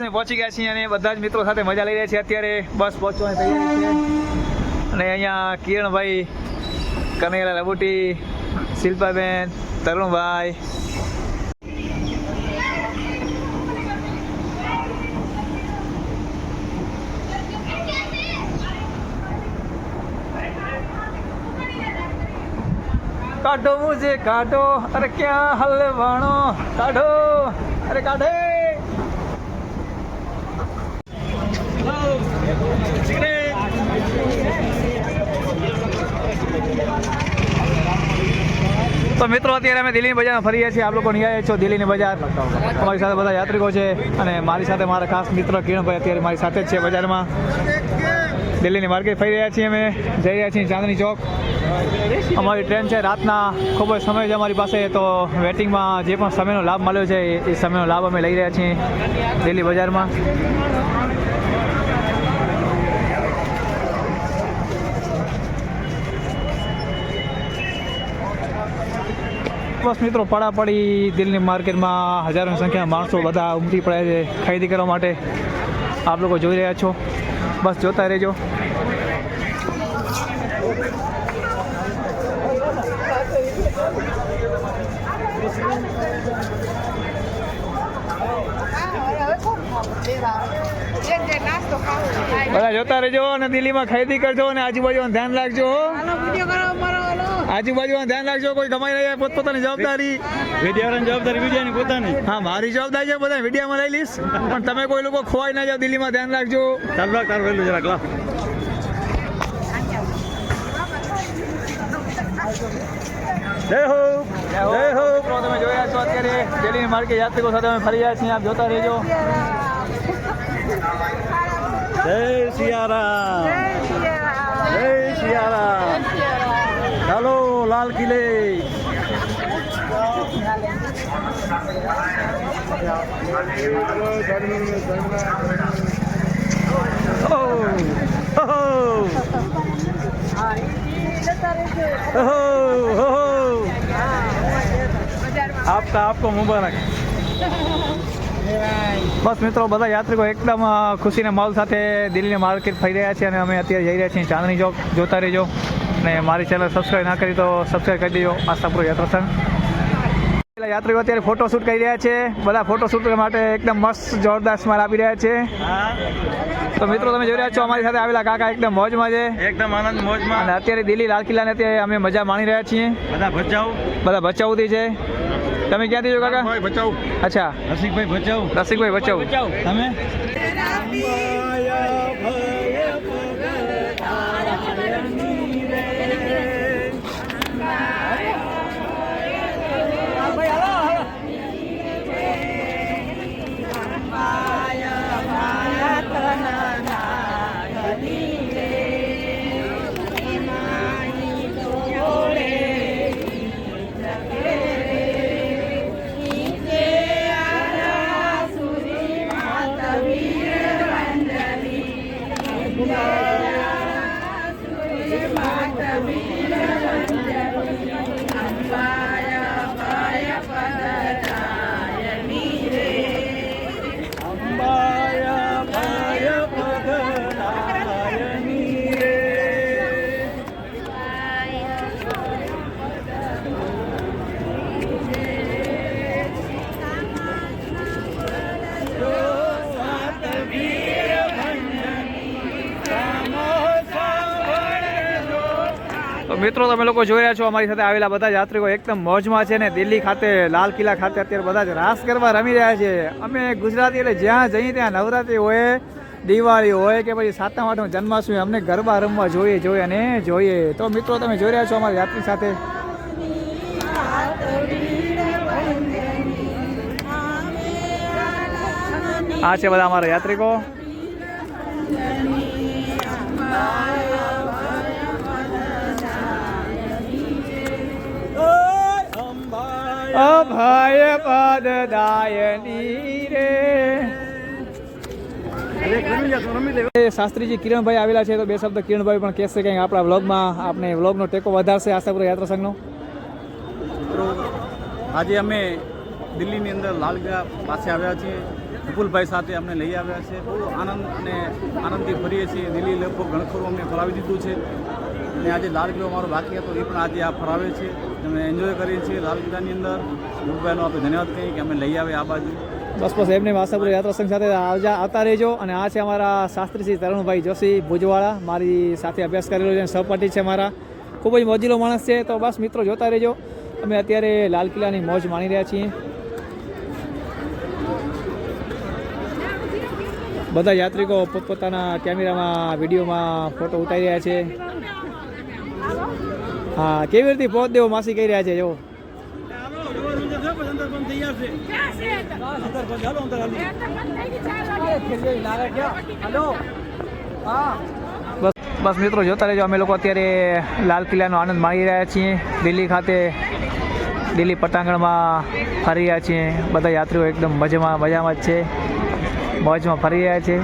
પહોંચી ગયા છીએ અને બધા જ મિત્રો સાથે મજા લઈ રહ્યા છીએ. અત્યારે બસ પહોંચવાની તૈયારી છે અને અહીંયા કિરણભાઈ, કનૈયાલાલ અબુટી, શિલ્પાબેન, તરુણભાઈ, કાઢો મુझे કાઢો, અરે ક્યાં હલવાણો, કાઢો અરે કાઢે. તો મિત્રો અત્યારે અમે દિલ્હીની બજારમાં ફરીએ છીએ. આપ લોકો નિહાળે છો દિલ્હીની બજાર. અમારી સાથે બધા યાત્રિકો છે અને મારી સાથે મારા ખાસ મિત્ર કિરણભાઈ અત્યારે મારી સાથે જ છે બજારમાં. દિલ્હીની માર્કેટ ફરી રહ્યા છીએ. અમે જઈ રહ્યા છીએ ચાંદની ચોક. અમારી ટ્રેન છે રાતના, ખૂબ જ સમય છે અમારી પાસે, તો વેટિંગમાં જે પણ સમયનો લાભ મળ્યો છે એ સમયનો લાભ અમે લઈ રહ્યા છીએ દિલ્હી બજારમાં. બસ મિત્રો, પડાપડી દિલ્હીની માર્કેટમાં હજારોની સંખ્યામાં માણસો બધા ઉમટી પડ્યા છે ખરીદી કરવા માટે. આપ લોકો જોઈ રહ્યા છો, બસ જોતા રહેજો. બધા જોતા રહેજો અને દિલ્હીમાં ખરીદી કરજો અને આજુબાજુમાં ધ્યાન રાખજો. આજુબાજુમાં ધ્યાન રાખજો. કોઈ કમાઈ રહ્યા પોતપોતાની જવાબદારી. વિડીયોની જવાબદારી વિડીયોની પોતાની. હા, મારી જવાબદારી છે, બધા વિડીયોમાં લઈ લઈશ, પણ તમે કોઈ લોકો ખોવાઈ ના જાવ. દિલ્હીમાં ધ્યાન રાખજો. ચાલ વહેલું જરાક લા. જય હો, જય હો. તમે જોયા છો અત્યારે દિલ્હીની માર્કેટ યાત્રિકો સાથે અમે ફરી રહ્યા છીએ. આપ જોતા રહેજો. જય સિયારામ, જય સિયારામ. ચાલો લાલ કિલ્લે. આપકો મુબારક. બસ મિત્રો, બધા યાત્રિકો એકદમ ખુશીના માહોલ સાથે દિલ્હીની માર્કેટ ફરી રહ્યા છે અને અમે અત્યારે જઈ રહ્યા છીએ ચાંદની ચોક. જોતા રહેજો અને મારી ચેનલ સબસ્ક્રાઈબ ના કરી તો સબસ્ક્રાઈબ કરી દેજો. આશાપુર યાત્રા સંઘ. યાત્રિકો અત્યારે ફોટોશૂટ કરી રહ્યા છે. બધા ફોટોશૂટ માટે એકદમ મસ્ત જોરદાર સ્માઈલ આપી રહ્યા છે. તો મિત્રો તમે જોઈ રહ્યા છો અમારી સાથે આવેલા કાકા એકદમ મોજમાં છે, એકદમ આનંદ મોજમાં. અને અત્યારે દિલ્હી લાલ કિલ્લાને અત્યારે અમે મજા માણી રહ્યા છીએ. બધા ભચાઉથી છે. તમે ક્યાંથી છો કાકા? ભચાઉ. અચ્છા, રસિકભાઈ ભચાઉ. રસિકભાઈ ભચાઉ. તમે? મિત્રો તમે લોકો જોઈ રહ્યા છો અમારી સાથે આવેલા બધા યાત્રિકો એકદમ મોજમાં છે ને દિલ્હી ખાતે લાલ કિલ્લા ખાતે અત્યારે બધા જ રાસ ગરબા રમી રહ્યા છે. અમે ગુજરાતી એટલે જ્યાં જઈએ ત્યાં નવરાત્રી હોય, દિવાળી હોય કે પછી 7મ 8મ જન્માષ્ટમી, અમને ગરબા રમવા જોઈએ અને જોઈએ. તો મિત્રો તમે જોઈ રહ્યા છો અમારા યાત્રી સાથે. આ છે બધા અમારા યાત્રિકો. અભય પદ દાયની રે. શાસ્ત્રીજી કિરણભાઈ આવેલા છે, તો બે શબ્દ કિરણભાઈ પણ કહેશે કંઈક આપણા વ્લોગમાં. આપણે વ્લોગનો ટેકો વધારશે આશાપુર યાત્રા સંઘનો. આજે અમે દિલ્હીની અંદર લાલ કિલ્લા પાસે આવ્યા છીએ વિપુલભાઈ સાથે અમને લઈ આવ્યા છે. બહુ આનંદ અને આનંદથી ફરીએ છીએ. દિલ્હી લગભગ ઘણખરું અમને ફરાવી દીધું છે અને આજે લાલ કિલ્લો અમારો બાકી હતો એ પણ આજે આ ફરાવે છે. અમે એન્જોય કરીએ છીએ લાલ કિલ્લાની અંદર. વિપુલભાઈનો આપણે ધન્યવાદ કહીએ કે અમે લઈ આવે આ બાજુ. બસ એમને આશાપુરા યાત્રા સંઘ સાથે આવતા રહેજો. અને આ છે અમારા શાસ્ત્રી શ્રી તરુણભાઈ જોશી ભુજવાળા, મારી સાથે અભ્યાસ કરેલો છે, સહપાઠી છે મારા, ખૂબ જ મોજીલો માણસ છે. તો બસ મિત્રો જોતા રહેજો. અમે અત્યારે લાલ કિલ્લાની મોજ માણી રહ્યા છીએ. બધા યાત્રિકો પોતપોતાના કેમેરામાં વિડીયોમાં ફોટો ઉતારી રહ્યા છે. હા, કેવી રીતે પહોંચ દેવો માસી કહી રહ્યા છે. જો બસ મિત્રો જોતા રહેજો. અમે લોકો અત્યારે લાલ કિલ્લાનો આનંદ માણી રહ્યા છીએ. દિલ્હી ખાતે દિલ્હી પટાંગણમાં ફરી રહ્યા છીએ. બધા યાત્રીઓ એકદમ મજામાં જ છે, મોજમાં ફરી રહ્યા છે.